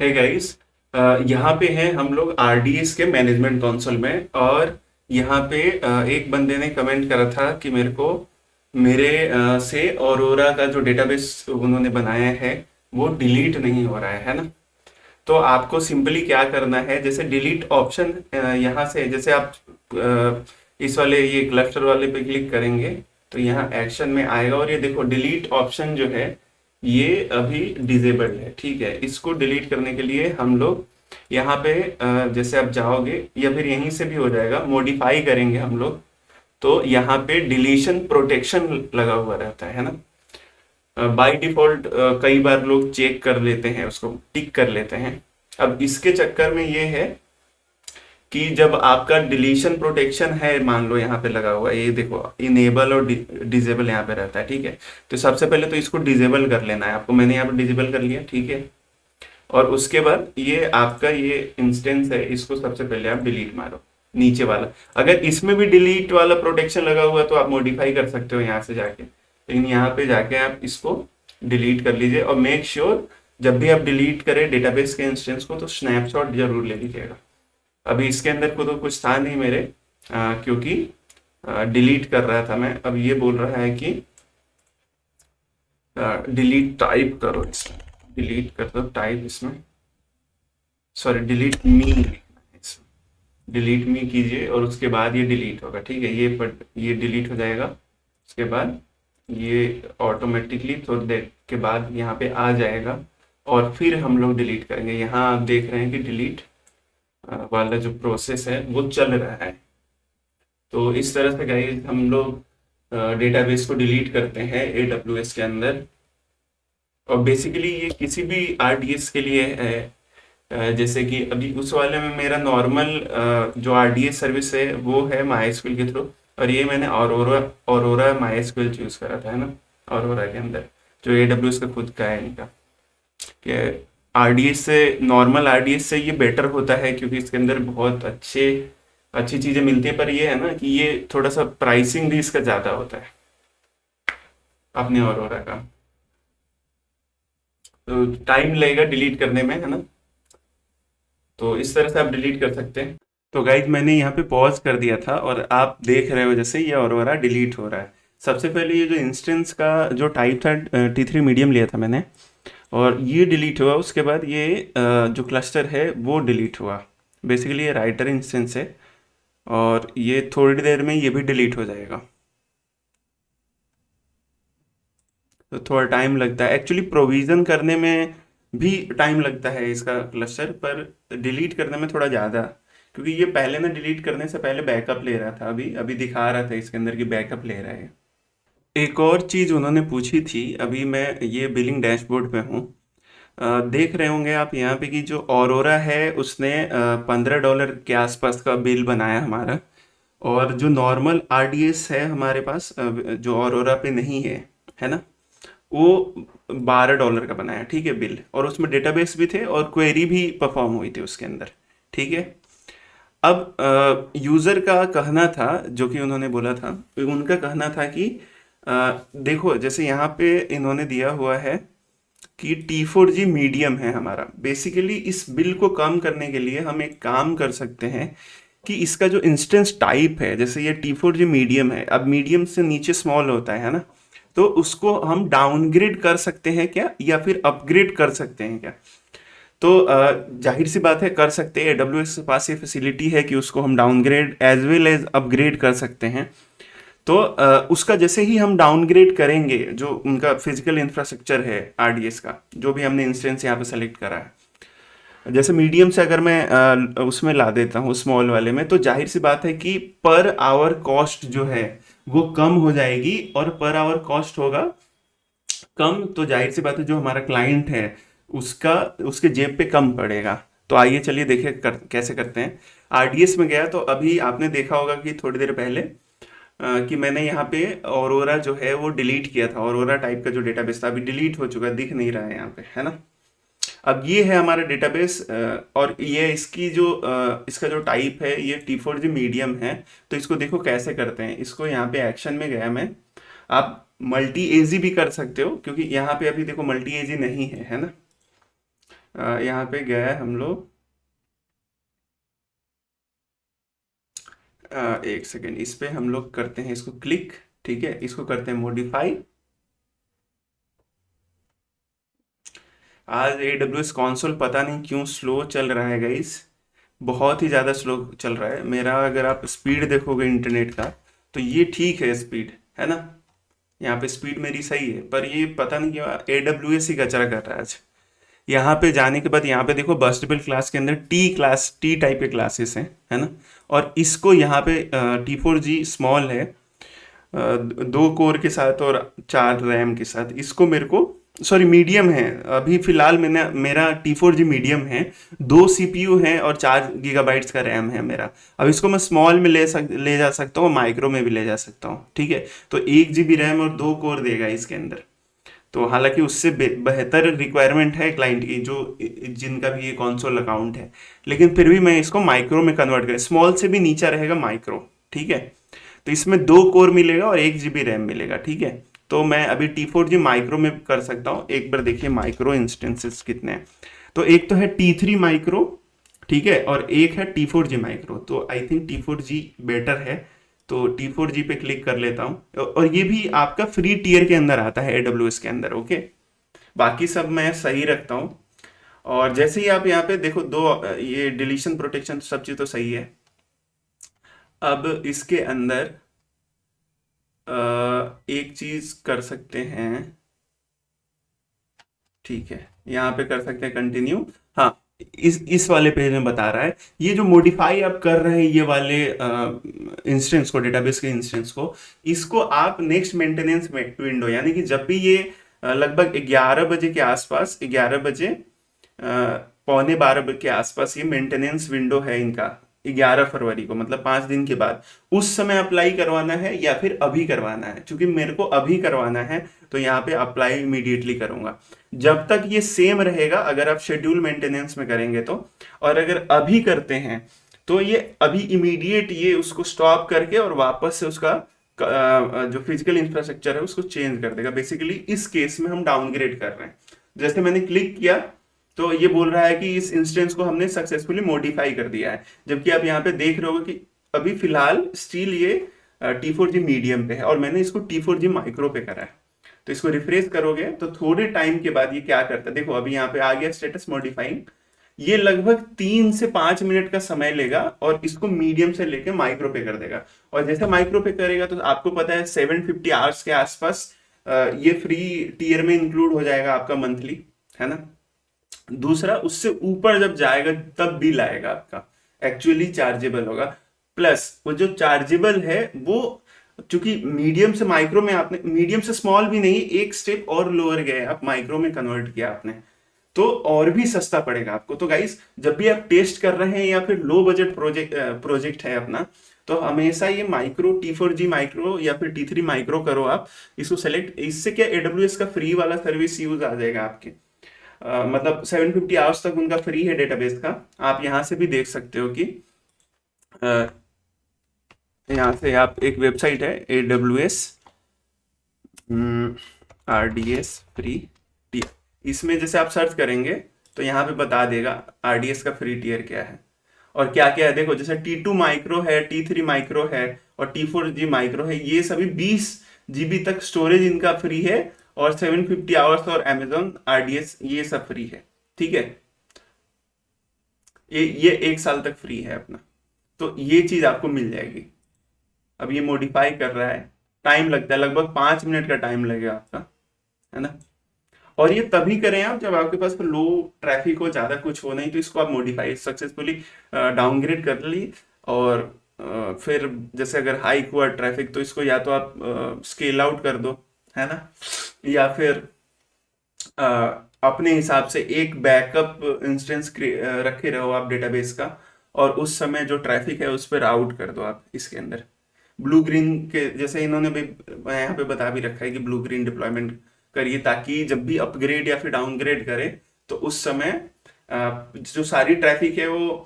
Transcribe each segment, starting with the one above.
है गाइस। यहाँ पे हैं हम लोग आरडीएस के मैनेजमेंट कंसोल में, और यहाँ पे एक बंदे ने कमेंट करा था कि मेरे को मेरे से ऑरोरा का जो डेटाबेस उन्होंने बनाया है वो डिलीट नहीं हो रहा है ना। तो आपको सिंपली क्या करना है, जैसे डिलीट ऑप्शन यहाँ से जैसे आप इस वाले ये क्लस्टर वाले पे क्लिक करेंगे तो यहाँ एक्शन में आएगा, और ये देखो डिलीट ऑप्शन जो है ये अभी डिजेबल्ड है। ठीक है, इसको डिलीट करने के लिए हम लोग यहाँ पे जैसे आप जाओगे या फिर यहीं से भी हो जाएगा, मॉडिफाई करेंगे हम लोग तो यहाँ पे डिलीशन प्रोटेक्शन लगा हुआ रहता है ना। बाय डिफॉल्ट कई बार लोग चेक कर लेते हैं, उसको टिक कर लेते हैं। अब इसके चक्कर में ये है कि जब आपका डिलीशन प्रोटेक्शन है, मान लो यहाँ पे लगा हुआ है, ये देखो इनेबल और डिजेबल यहाँ पे रहता है। ठीक है, तो सबसे पहले तो इसको डिजेबल कर लेना है आपको। मैंने यहाँ पे डिजेबल कर लिया, ठीक है। और उसके बाद ये आपका ये इंस्टेंस है, इसको सबसे पहले आप डिलीट मारो नीचे वाला। अगर इसमें भी डिलीट वाला प्रोटेक्शन लगा हुआ है तो आप मॉडिफाई कर सकते हो यहाँ से जाके, लेकिन यहाँ पे जाके आप इसको डिलीट कर लीजिए। और मेक श्योर जब भी आप डिलीट करें डेटाबेस के इंस्टेंस को तो स्नैपशॉट जरूर ले लीजिएगा। अभी इसके अंदर को तो कुछ था नहीं मेरे, क्योंकि डिलीट कर रहा था मैं। अब ये बोल रहा है कि डिलीट टाइप करो, इसमें डिलीट कर दो टाइप इसमें, सॉरी डिलीट मी, डिलीट मी कीजिए और उसके बाद ये डिलीट होगा। ठीक है, ये डिलीट हो जाएगा। उसके बाद ये ऑटोमेटिकली थोड़ी देर के बाद यहाँ पे आ जाएगा और फिर हम लोग डिलीट करेंगे। यहाँ आप देख रहे हैं कि डिलीट वाला जो प्रोसेस है वो चल रहा है। तो इस तरह से गाइस हम लोग डेटाबेस को डिलीट करते हैं AWS के अंदर। और बेसिकली ये किसी भी आरडीएस के लिए है। जैसे कि अभी उस वाले में मेरा नॉर्मल जो आरडीएस सर्विस है वो है MySQL के थ्रू, और ये मैंने औरोरा MySQL चूज करा था, है ना। औरोरा के अंदर जो AWS का खुद का है इनका, कि आरडीएस से, नॉर्मल आरडीएस से ये बेटर होता है क्योंकि इसके अंदर बहुत अच्छी चीज़ें मिलती हैं। पर ये है ना कि ये थोड़ा सा प्राइसिंग भी इसका ज़्यादा होता है अपने औरोरा का, तो टाइम लगेगा डिलीट करने में, है ना। तो इस तरह से आप डिलीट कर सकते हैं। तो गाइज मैंने यहाँ पे पॉज कर दिया था और आप देख रहे हो जैसे ये औरोरा डिलीट हो रहा है। सबसे पहले ये जो इंस्टेंस का जो टाइप था T3 मीडियम लिया था मैंने, और ये डिलीट हुआ। उसके बाद ये जो क्लस्टर है वो डिलीट हुआ। बेसिकली ये राइटर इंस्टेंस है और ये थोड़ी देर में ये भी डिलीट हो जाएगा। तो थोड़ा टाइम लगता है एक्चुअली, प्रोविज़न करने में भी टाइम लगता है इसका क्लस्टर, पर डिलीट करने में थोड़ा ज़्यादा, क्योंकि ये पहले ना डिलीट करने से पहले बैकअप ले रहा था। अभी अभी दिखा रहा था इसके अंदर कि बैकअप ले रहा है। एक और चीज़ उन्होंने पूछी थी, अभी मैं ये बिलिंग डैशबोर्ड पे हूँ। देख रहे होंगे आप यहाँ पे कि जो औरोरा है उसने $15 के आसपास का बिल बनाया हमारा, और जो नॉर्मल आरडीएस है हमारे पास जो औरोरा पे नहीं है ना, वो $12 का बनाया। ठीक है, बिल, और उसमें डेटाबेस भी थे और क्वेरी भी परफॉर्म हुई थी उसके अंदर। ठीक है। अब यूज़र का कहना था, जो कि उन्होंने बोला था, उनका कहना था कि देखो जैसे यहाँ पे इन्होंने दिया हुआ है कि T4G मीडियम है हमारा। बेसिकली इस बिल को कम करने के लिए हम एक काम कर सकते हैं कि इसका जो इंस्टेंस टाइप है, जैसे ये T4G मीडियम है, अब मीडियम से नीचे स्मॉल होता है ना, तो उसको हम डाउनग्रेड कर सकते हैं क्या, या फिर अपग्रेड कर सकते हैं क्या। तो जाहिर सी बात है कर सकते हैं। AWS के पास ये फैसिलिटी है कि उसको हम downgrade as well as upgrade कर सकते हैं। तो उसका जैसे ही हम डाउनग्रेड करेंगे, जो उनका फिजिकल इंफ्रास्ट्रक्चर है आरडीएस का, जो भी हमने इंस्टेंस यहाँ पे सेलेक्ट करा है, जैसे मीडियम से अगर मैं उसमें ला देता हूँ स्मॉल वाले में, तो जाहिर सी बात है कि पर आवर कॉस्ट जो है वो कम हो जाएगी, और पर आवर कॉस्ट होगा कम तो जाहिर सी बात है जो हमारा क्लाइंट है उसका, उसके जेब पे कम पड़ेगा। तो आइए चलिए देखिए कैसे करते हैं। आरडीएस में गया तो अभी आपने देखा होगा कि थोड़ी देर पहले कि मैंने यहाँ पे औरोरा जो है वो डिलीट किया था। औरोरा टाइप का जो डेटाबेस था अभी डिलीट हो चुका है, दिख नहीं रहा है यहाँ पे, है ना। अब ये है हमारा डेटाबेस, और ये इसकी जो इसका जो टाइप है ये T4G मीडियम है। तो इसको देखो कैसे करते हैं। इसको यहाँ पे एक्शन में गया मैं, आप मल्टी एजी भी कर सकते हो क्योंकि यहाँ पे अभी देखो मल्टी एजी नहीं है, है ना। यहाँ पे गए हम लोग। एक सेकेंड, इस पे हम लोग करते हैं इसको क्लिक। ठीक है, इसको करते हैं मॉडिफाई। आज AWS कंसोल पता नहीं क्यों स्लो चल रहा है गाइस, बहुत ही ज़्यादा स्लो चल रहा है मेरा। अगर आप स्पीड देखोगे इंटरनेट का तो ये ठीक है स्पीड, है ना, यहाँ पे स्पीड मेरी सही है, पर ये पता नहीं क्यों AWS ही कचरा कर रहा है आज। यहाँ पे जाने के बाद यहाँ पे देखो बस्टेबल क्लास के अंदर टी टाइप के क्लासेस हैं, है ना। और इसको यहाँ पे T4G स्मॉल है, 2 कोर के साथ और 4 रैम के साथ। इसको मेरे को, सॉरी मीडियम है अभी फिलहाल, मैंने मेरा T4G मीडियम है, 2 CPU है और 4 GB का रैम है मेरा। अब इसको मैं स्मॉल में ले जा सकता हूँ, माइक्रो में भी ले जा सकता हूँ, ठीक है। तो 1 GB रैम और 2 कोर देगा इसके अंदर। तो हालांकि उससे बेहतर रिक्वायरमेंट है क्लाइंट की, जो जिनका भी ये कंसोल अकाउंट है, लेकिन फिर भी मैं इसको माइक्रो में कन्वर्ट करें, स्मॉल से भी नीचा रहेगा माइक्रो, ठीक है। तो इसमें 2 कोर मिलेगा और 1 GB रैम मिलेगा, ठीक है। तो मैं अभी T4G माइक्रो में कर सकता हूँ। एक बार देखिए माइक्रो इंस्टेंसेस कितने हैं। तो एक तो है T3 माइक्रो, ठीक है, और एक है T4G माइक्रो। तो आई थिंक T4G बेटर है, तो T4G पे क्लिक कर लेता हूँ। और ये भी आपका फ्री टीयर के अंदर आता है AWS के अंदर, ओके। बाकी सब मैं सही रखता हूँ। और जैसे ही आप यहाँ पे देखो, ये डिलीशन प्रोटेक्शन सब चीज़ तो सही है। अब इसके अंदर एक चीज कर सकते हैं, ठीक है, यहाँ पे कर सकते हैं कंटिन्यू। हाँ, इस वाले पेज में बता रहा है, ये जो मॉडिफाई आप कर रहे हैं ये वाले इंस्टेंस को, डेटाबेस के इंस्टेंस को, इसको आप नेक्स्ट मेंटेनेंस विंडो, यानी कि जब भी ये लगभग 11 बजे के आसपास, 11 बजे पौने 12 के आसपास ये मेंटेनेंस विंडो है इनका, 11 फरवरी को, मतलब 5 दिन के बाद, उस समय अप्लाई करवाना है या फिर अभी करवाना है। क्योंकि मेरे को अभी करवाना है तो यहाँ पे अप्लाई इमीडिएटली करूंगा। जब तक ये सेम रहेगा, अगर आप शेड्यूल मेंटेनेंस में करेंगे तो, और अगर अभी करते हैं तो ये अभी इमीडिएट ये उसको स्टॉप करके और वापस से उसका जो फिजिकल इंफ्रास्ट्रक्चर है उसको चेंज कर देगा। बेसिकली इस केस में हम डाउनग्रेड कर रहे हैं। जैसे मैंने क्लिक किया तो ये बोल रहा है कि इस इंस्टेंस को हमने सक्सेसफुली मॉडिफाई कर दिया है, जबकि आप यहाँ पे देख रहे होगे कि अभी फिलहाल स्टिल ये T4G मीडियम पे है और मैंने इसको T4G माइक्रो पे करा है। तो इसको रिफ्रेश करोगे तो थोड़े टाइम के बाद ये क्या करता है, देखो अभी यहाँ पे आ गया स्टेटस मॉडिफाइंग। ये लगभग 3 से 5 मिनट का समय लेगा और इसको मीडियम से लेके माइक्रो पे कर देगा। और जैसे माइक्रो पे करेगा तो आपको पता है 750 आवर्स के आसपास ये फ्री टीयर में इंक्लूड हो जाएगा आपका मंथली, है ना। दूसरा, उससे ऊपर जब जाएगा तब बिल आएगा आपका, एक्चुअली चार्जेबल होगा। प्लस वो जो चार्जेबल है वो, चूंकि मीडियम से माइक्रो में आपने, मीडियम से स्मॉल भी नहीं, एक स्टेप और लोअर गए आप, माइक्रो में कन्वर्ट किया आपने, तो और भी सस्ता पड़ेगा आपको। तो गाइस, जब भी आप टेस्ट कर रहे हैं या फिर लो बजट प्रोजेक्ट है अपना, तो हमेशा ये माइक्रो, T4G माइक्रो या फिर T3 माइक्रो करो आप, इसको सेलेक्ट। इससे क्या AWS का फ्री वाला सर्विस यूज आ जाएगा आपके, मतलब 750 आवर्स तक उनका फ्री है डेटाबेस का। आप यहाँ से भी देख सकते हो कि यहाँ से आप, एक वेबसाइट है AWS RDS फ्री टीयर, इसमें जैसे आप सर्च करेंगे तो यहाँ पे बता देगा RDS का फ्री टीयर क्या है और क्या क्या है। देखो जैसे T2 माइक्रो है, T3 माइक्रो है और T4G माइक्रो है, ये सभी 20 GB तक स्टोरेज इनका फ्री है और 750 आवर्स और Amazon RDS ये सब फ्री है, ठीक है। ये 1 साल तक फ्री है अपना, तो ये चीज आपको मिल जाएगी। अब ये मॉडिफाई कर रहा है, टाइम लगता है, लगभग 5 मिनट का टाइम लगेगा आपका, है ना। और ये तभी करें आप जब आपके पास लो ट्रैफिक हो, ज्यादा कुछ हो नहीं, तो इसको आप मॉडिफाई सक्सेसफुली डाउनग्रेड कर ली। और फिर जैसे अगर हाइक हुआ ट्रैफिक तो इसको या तो आप स्केल आउट कर दो, है ना, या फिर अ, अपने हिसाब से एक बैकअप इंस्टेंस रखे रहो आप डेटाबेस का, और उस समय जो ट्रैफिक है उस पर राउट कर दो आप इसके अंदर। ब्लू ग्रीन के जैसे इन्होंने भी यहाँ पे बता भी रखा है कि ब्लू ग्रीन डिप्लॉयमेंट करिए, ताकि जब भी अपग्रेड या फिर डाउनग्रेड करे तो उस समय जो सारी ट्रैफिक है वो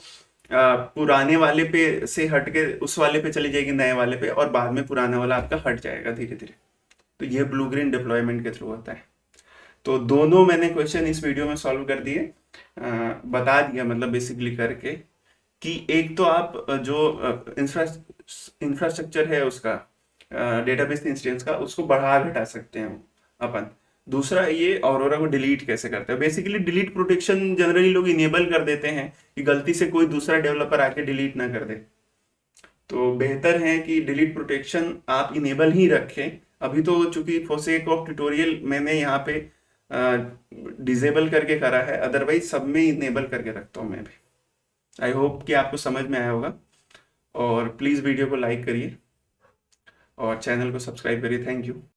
पुराने वाले पे से हट के उस वाले पे चली जाएगी, नए वाले पे, और बाद में पुराना वाला आपका हट जाएगा धीरे धीरे। तो यह ब्लू ग्रीन डिप्लॉयमेंट के थ्रू होता है। तो दोनों मैंने क्वेश्चन इस वीडियो में सॉल्व कर दिए, बता दिया मतलब बेसिकली करके, कि एक तो आप जो इंफ्रास्ट्रक्चर है उसका, डेटाबेस इंस्टेंस का, उसको बढ़ा घटा सकते हैं अपन। दूसरा ये ऑरोरा को डिलीट कैसे करते हैं। बेसिकली डिलीट प्रोटेक्शन जनरली लोग इनेबल कर देते हैं कि गलती से कोई दूसरा डेवलपर आके डिलीट ना कर दे। तो बेहतर है कि डिलीट प्रोटेक्शन आप इनेबल ही रखें। अभी तो चूंकि फॉर सेक ऑफ ट्यूटोरियल मैंने यहाँ पे डिसेबल करके करा है, अदरवाइज सब में इनेबल करके रखता हूँ मैं भी। आई होप कि आपको समझ में आया होगा, और प्लीज़ वीडियो को लाइक करिए और चैनल को सब्सक्राइब करिए। Thank you.